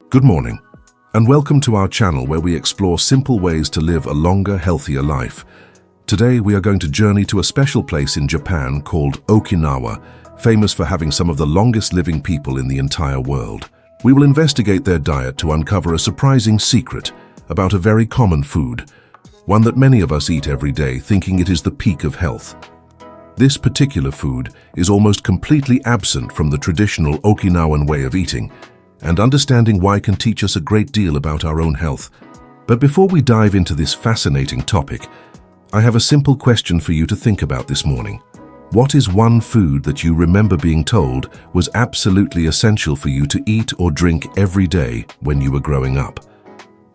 Good morning, and welcome to our channel where we explore simple ways to live a longer, healthier life. Today we are going to journey to a special place in Japan called Okinawa, famous for having some of the longest living people in the entire world. We will investigate their diet to uncover a surprising secret about a very common food, one that many of us eat every day thinking it is the peak of health. This particular food is almost completely absent from the traditional Okinawan way of eating, and understanding why can teach us a great deal about our own health. But before we dive into this fascinating topic, I have a simple question for you to think about this morning. What is one food that you remember being told was absolutely essential for you to eat or drink every day when you were growing up?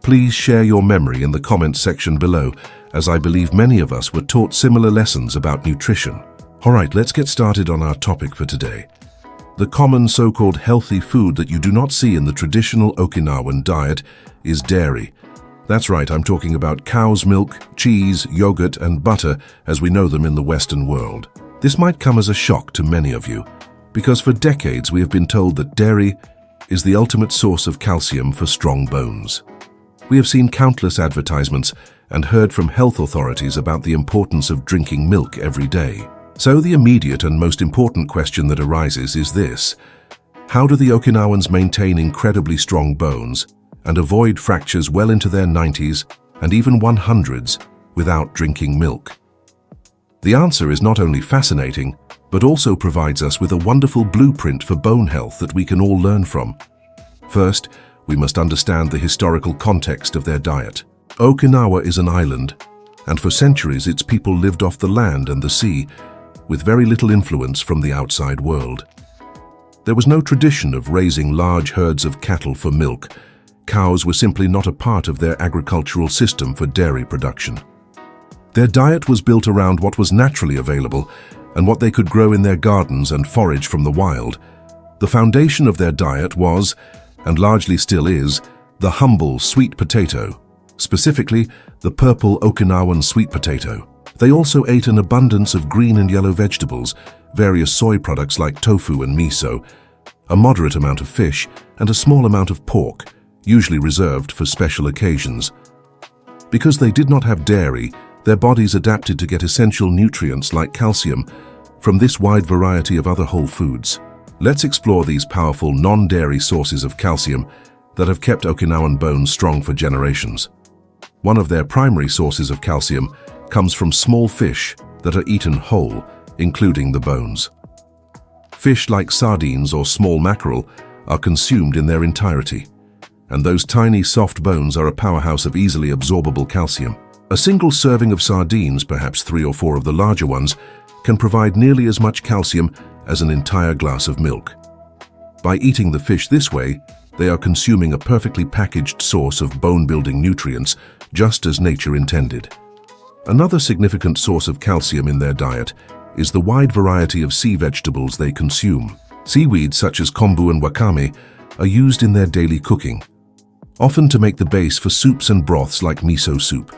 Please share your memory in the comments section below, as I believe many of us were taught similar lessons about nutrition. Alright, let's get started on our topic for today. The common so-called healthy food that you do not see in the traditional Okinawan diet is dairy. That's right, I'm talking about cow's milk, cheese, yogurt, and butter as we know them in the Western world. This might come as a shock to many of you, because for decades we have been told that dairy is the ultimate source of calcium for strong bones. We have seen countless advertisements and heard from health authorities about the importance of drinking milk every day. So the immediate and most important question that arises is this: how do the Okinawans maintain incredibly strong bones and avoid fractures well into their 90s and even 100s without drinking milk? The answer is not only fascinating, but also provides us with a wonderful blueprint for bone health that we can all learn from. First, we must understand the historical context of their diet. Okinawa is an island, and for centuries its people lived off the land and the sea, with very little influence from the outside world. There was no tradition of raising large herds of cattle for milk. Cows were simply not a part of their agricultural system for dairy production. Their diet was built around what was naturally available and what they could grow in their gardens and forage from the wild. The foundation of their diet was, and largely still is, the humble sweet potato, specifically the purple Okinawan sweet potato. They also ate an abundance of green and yellow vegetables, various soy products like tofu and miso, a moderate amount of fish, and a small amount of pork, usually reserved for special occasions. Because they did not have dairy, their bodies adapted to get essential nutrients like calcium from this wide variety of other whole foods. Let's explore these powerful non-dairy sources of calcium that have kept Okinawan bones strong for generations. One of their primary sources of calcium comes from small fish that are eaten whole, including the bones. Fish like sardines or small mackerel are consumed in their entirety, and those tiny soft bones are a powerhouse of easily absorbable calcium. A single serving of sardines, perhaps 3 or 4 of the larger ones, can provide nearly as much calcium as an entire glass of milk. By eating the fish this way, they are consuming a perfectly packaged source of bone-building nutrients, just as nature intended. Another significant source of calcium in their diet is the wide variety of sea vegetables they consume. Seaweeds such as kombu and wakame are used in their daily cooking, often to make the base for soups and broths like miso soup.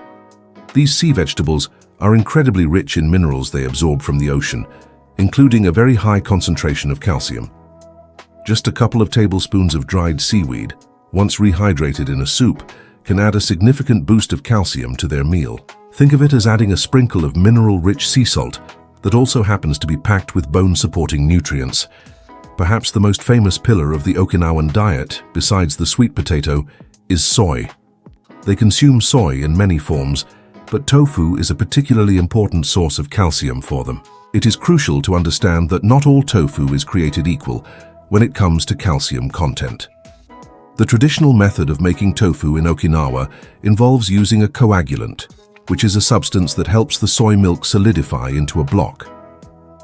These sea vegetables are incredibly rich in minerals they absorb from the ocean, including a very high concentration of calcium. Just a couple of tablespoons of dried seaweed, once rehydrated in a soup, can add a significant boost of calcium to their meal. Think of it as adding a sprinkle of mineral-rich sea salt that also happens to be packed with bone-supporting nutrients. Perhaps the most famous pillar of the Okinawan diet, besides the sweet potato, is soy. They consume soy in many forms, but tofu is a particularly important source of calcium for them. It is crucial to understand that not all tofu is created equal when it comes to calcium content. The traditional method of making tofu in Okinawa involves using a coagulant, which is a substance that helps the soy milk solidify into a block.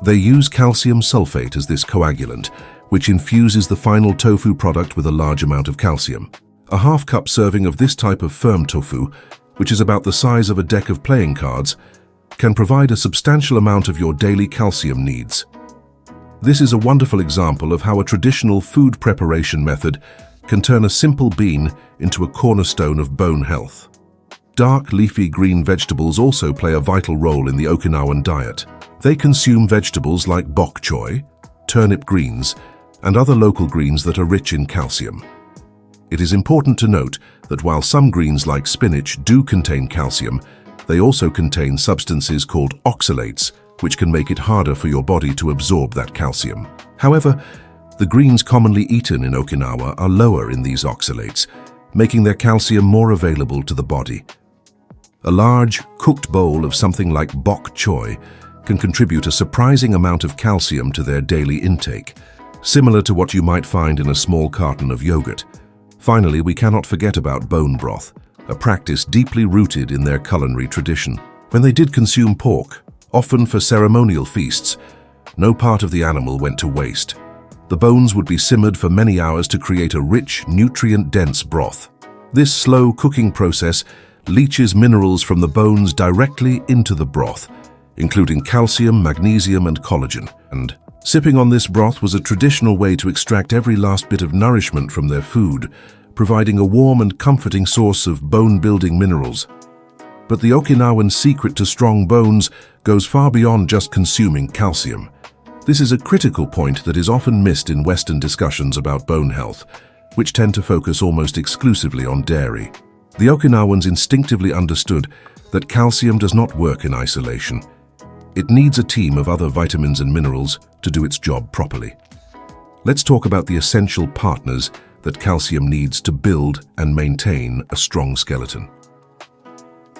They use calcium sulfate as this coagulant, which infuses the final tofu product with a large amount of calcium. A half-cup serving of this type of firm tofu, which is about the size of a deck of playing cards, can provide a substantial amount of your daily calcium needs. This is a wonderful example of how a traditional food preparation method can turn a simple bean into a cornerstone of bone health. Dark leafy green vegetables also play a vital role in the Okinawan diet. They consume vegetables like bok choy, turnip greens, and other local greens that are rich in calcium. It is important to note that while some greens like spinach do contain calcium, they also contain substances called oxalates, which can make it harder for your body to absorb that calcium. However, the greens commonly eaten in Okinawa are lower in these oxalates, making their calcium more available to the body. A large, cooked bowl of something like bok choy can contribute a surprising amount of calcium to their daily intake, similar to what you might find in a small carton of yogurt. Finally, we cannot forget about bone broth, a practice deeply rooted in their culinary tradition. When they did consume pork, often for ceremonial feasts, no part of the animal went to waste. The bones would be simmered for many hours to create a rich, nutrient-dense broth. This slow cooking process leaches minerals from the bones directly into the broth, including calcium, magnesium, and collagen. And sipping on this broth was a traditional way to extract every last bit of nourishment from their food, providing a warm and comforting source of bone-building minerals. But the Okinawan secret to strong bones goes far beyond just consuming calcium. This is a critical point that is often missed in Western discussions about bone health, which tend to focus almost exclusively on dairy. The Okinawans instinctively understood that calcium does not work in isolation. It needs a team of other vitamins and minerals to do its job properly. Let's talk about the essential partners that calcium needs to build and maintain a strong skeleton.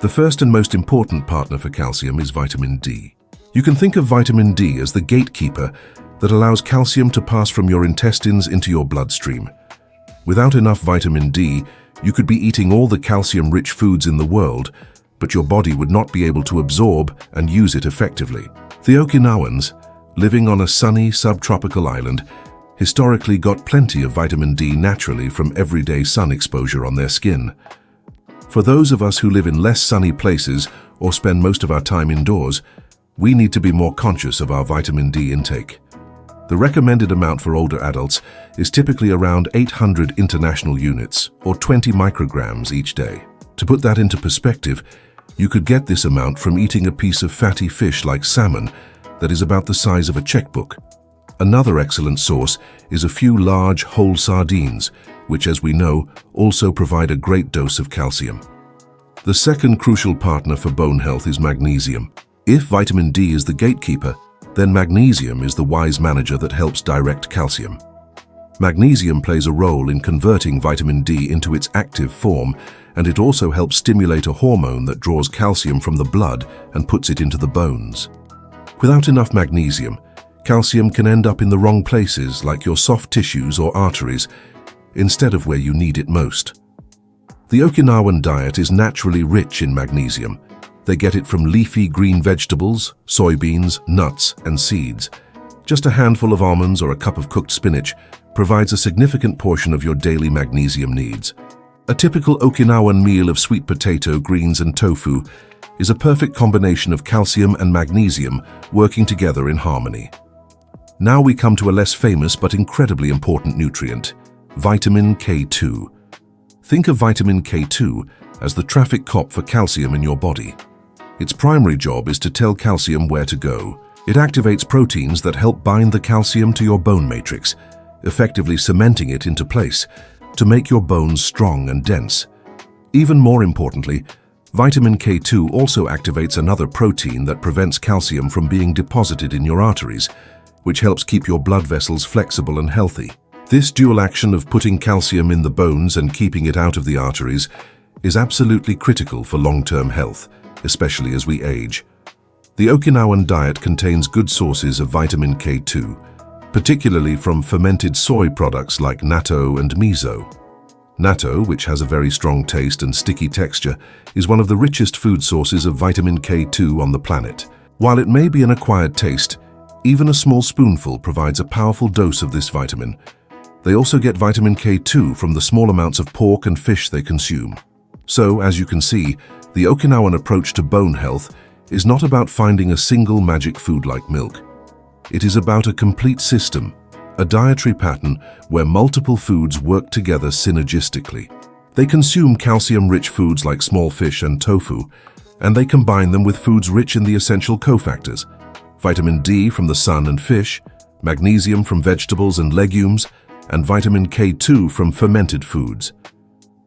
The first and most important partner for calcium is vitamin D. You can think of vitamin D as the gatekeeper that allows calcium to pass from your intestines into your bloodstream. Without enough vitamin D, you could be eating all the calcium-rich foods in the world, but your body would not be able to absorb and use it effectively. The Okinawans, living on a sunny subtropical island, historically got plenty of vitamin D naturally from everyday sun exposure on their skin. For those of us who live in less sunny places or spend most of our time indoors, we need to be more conscious of our vitamin D intake. The recommended amount for older adults is typically around 800 international units, or 20 micrograms each day. To put that into perspective, you could get this amount from eating a piece of fatty fish like salmon that is about the size of a checkbook. Another excellent source is a few large whole sardines, which, as we know, also provide a great dose of calcium. The second crucial partner for bone health is magnesium. If vitamin D is the gatekeeper, then magnesium is the wise manager that helps direct calcium. Magnesium plays a role in converting vitamin D into its active form, and it also helps stimulate a hormone that draws calcium from the blood and puts it into the bones. Without enough magnesium, calcium can end up in the wrong places, like your soft tissues or arteries, instead of where you need it most. The Okinawan diet is naturally rich in magnesium. They get it from leafy green vegetables, soybeans, nuts, and seeds. Just a handful of almonds or a cup of cooked spinach provides a significant portion of your daily magnesium needs. A typical Okinawan meal of sweet potato, greens, and tofu is a perfect combination of calcium and magnesium working together in harmony. Now we come to a less famous but incredibly important nutrient, vitamin K2. Think of vitamin K2 as the traffic cop for calcium in your body. Its primary job is to tell calcium where to go. It activates proteins that help bind the calcium to your bone matrix, effectively cementing it into place to make your bones strong and dense. Even more importantly, vitamin K2 also activates another protein that prevents calcium from being deposited in your arteries, which helps keep your blood vessels flexible and healthy. This dual action of putting calcium in the bones and keeping it out of the arteries is absolutely critical for long-term health, especially as we age. The Okinawan diet contains good sources of vitamin K2, particularly from fermented soy products like natto and miso. Natto, which has a very strong taste and sticky texture, is one of the richest food sources of vitamin K2 on the planet. While it may be an acquired taste, even a small spoonful provides a powerful dose of this vitamin. They also get vitamin K2 from the small amounts of pork and fish they consume. So, as you can see, the Okinawan approach to bone health is not about finding a single magic food like milk. It is about a complete system, a dietary pattern where multiple foods work together synergistically. They consume calcium-rich foods like small fish and tofu, and they combine them with foods rich in the essential cofactors: vitamin D from the sun and fish, magnesium from vegetables and legumes, and vitamin K2 from fermented foods.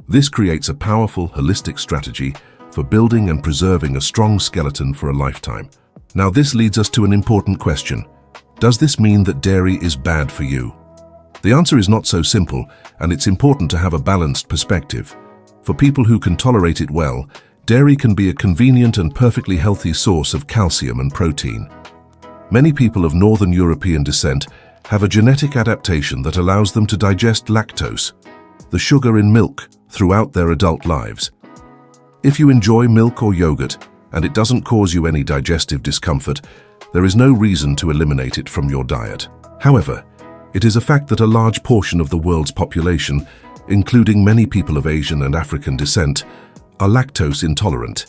This creates a powerful, holistic strategy for building and preserving a strong skeleton for a lifetime. Now this leads us to an important question. Does this mean that dairy is bad for you? The answer is not so simple, and it's important to have a balanced perspective. For people who can tolerate it well, dairy can be a convenient and perfectly healthy source of calcium and protein. Many people of Northern European descent have a genetic adaptation that allows them to digest lactose, the sugar in milk, throughout their adult lives. If you enjoy milk or yogurt and it doesn't cause you any digestive discomfort, there is no reason to eliminate it from your diet. However, it is a fact that a large portion of the world's population, including many people of Asian and African descent, are lactose intolerant.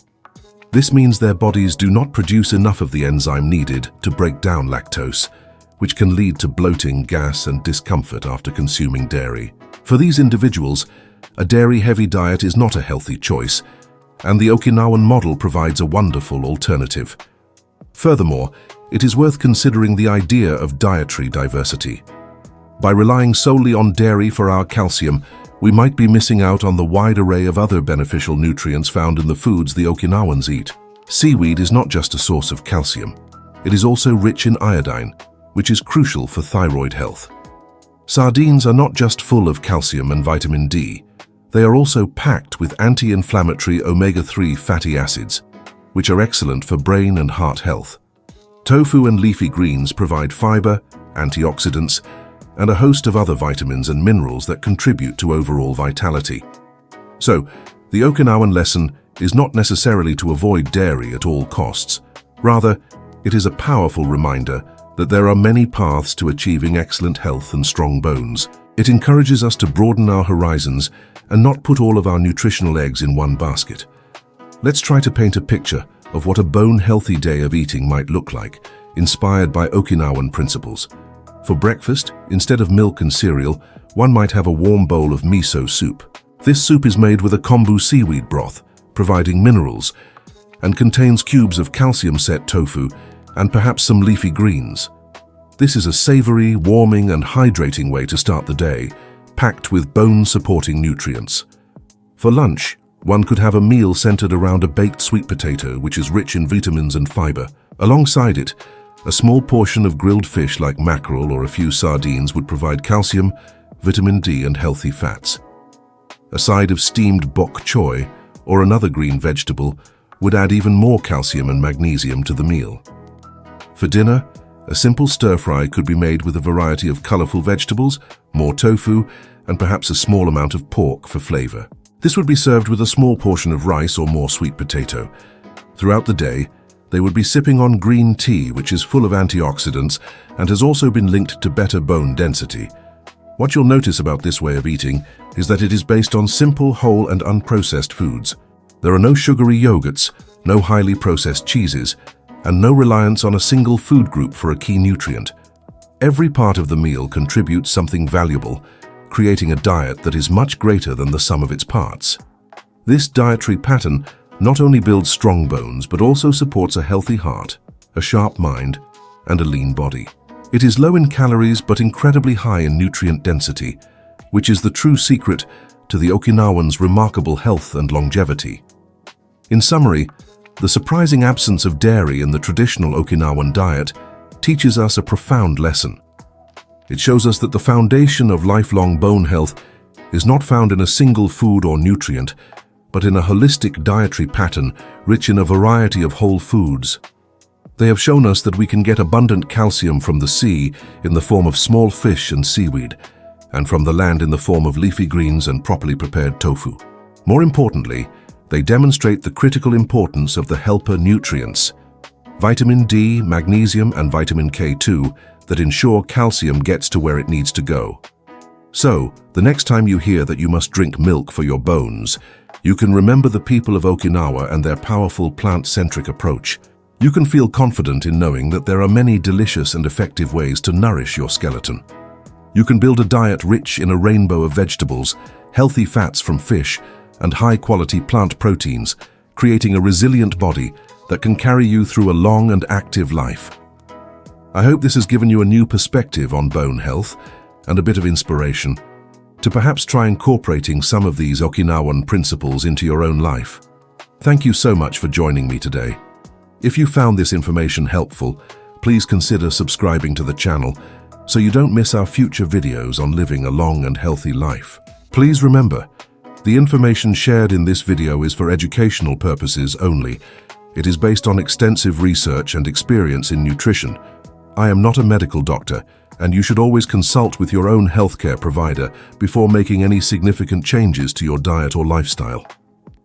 This means their bodies do not produce enough of the enzyme needed to break down lactose, which can lead to bloating, gas, and discomfort after consuming dairy. For these individuals, a dairy-heavy diet is not a healthy choice, and the Okinawan model provides a wonderful alternative. Furthermore, it is worth considering the idea of dietary diversity. By relying solely on dairy for our calcium, we might be missing out on the wide array of other beneficial nutrients found in the foods the Okinawans eat. Seaweed is not just a source of calcium. It is also rich in iodine, which is crucial for thyroid health. Sardines are not just full of calcium and vitamin D. They are also packed with anti-inflammatory omega-3 fatty acids, which are excellent for brain and heart health. Tofu and leafy greens provide fiber, antioxidants, and a host of other vitamins and minerals that contribute to overall vitality. So, the Okinawan lesson is not necessarily to avoid dairy at all costs. Rather, it is a powerful reminder that there are many paths to achieving excellent health and strong bones. It encourages us to broaden our horizons and not put all of our nutritional eggs in one basket. Let's try to paint a picture of what a bone-healthy day of eating might look like, inspired by Okinawan principles. For breakfast, instead of milk and cereal, one might have a warm bowl of miso soup. This soup is made with a kombu seaweed broth, providing minerals, and contains cubes of calcium-set tofu and perhaps some leafy greens. This is a savory, warming, and hydrating way to start the day, packed with bone-supporting nutrients. For lunch, one could have a meal centered around a baked sweet potato, which is rich in vitamins and fiber. Alongside it, a small portion of grilled fish like mackerel or a few sardines would provide calcium, vitamin D, and healthy fats. A side of steamed bok choy or another green vegetable would add even more calcium and magnesium to the meal. For dinner, a simple stir-fry could be made with a variety of colorful vegetables, more tofu, and perhaps a small amount of pork for flavor. This would be served with a small portion of rice or more sweet potato. Throughout the day, they would be sipping on green tea, which is full of antioxidants and has also been linked to better bone density. What you'll notice about this way of eating is that it is based on simple, whole, and unprocessed foods. There are no sugary yogurts, no highly processed cheeses, and no reliance on a single food group for a key nutrient. Every part of the meal contributes something valuable, creating a diet that is much greater than the sum of its parts. This dietary pattern not only builds strong bones, but also supports a healthy heart, a sharp mind, and a lean body. It is low in calories but incredibly high in nutrient density, which is the true secret to the Okinawans' remarkable health and longevity. In summary, the surprising absence of dairy in the traditional Okinawan diet teaches us a profound lesson. It shows us that the foundation of lifelong bone health is not found in a single food or nutrient, but in a holistic dietary pattern rich in a variety of whole foods. They have shown us that we can get abundant calcium from the sea in the form of small fish and seaweed, and from the land in the form of leafy greens and properly prepared tofu. More importantly, they demonstrate the critical importance of the helper nutrients, vitamin D, magnesium, and vitamin K2, that ensure calcium gets to where it needs to go. So, the next time you hear that you must drink milk for your bones, you can remember the people of Okinawa and their powerful plant-centric approach. You can feel confident in knowing that there are many delicious and effective ways to nourish your skeleton. You can build a diet rich in a rainbow of vegetables, healthy fats from fish, and high-quality plant proteins, creating a resilient body that can carry you through a long and active life. I hope this has given you a new perspective on bone health and a bit of inspiration to perhaps try incorporating some of these Okinawan principles into your own life. Thank you so much for joining me today. If you found this information helpful, please consider subscribing to the channel so you don't miss our future videos on living a long and healthy life. Please remember, the information shared in this video is for educational purposes only. It is based on extensive research and experience in nutrition. I am not a medical doctor, and you should always consult with your own healthcare provider before making any significant changes to your diet or lifestyle.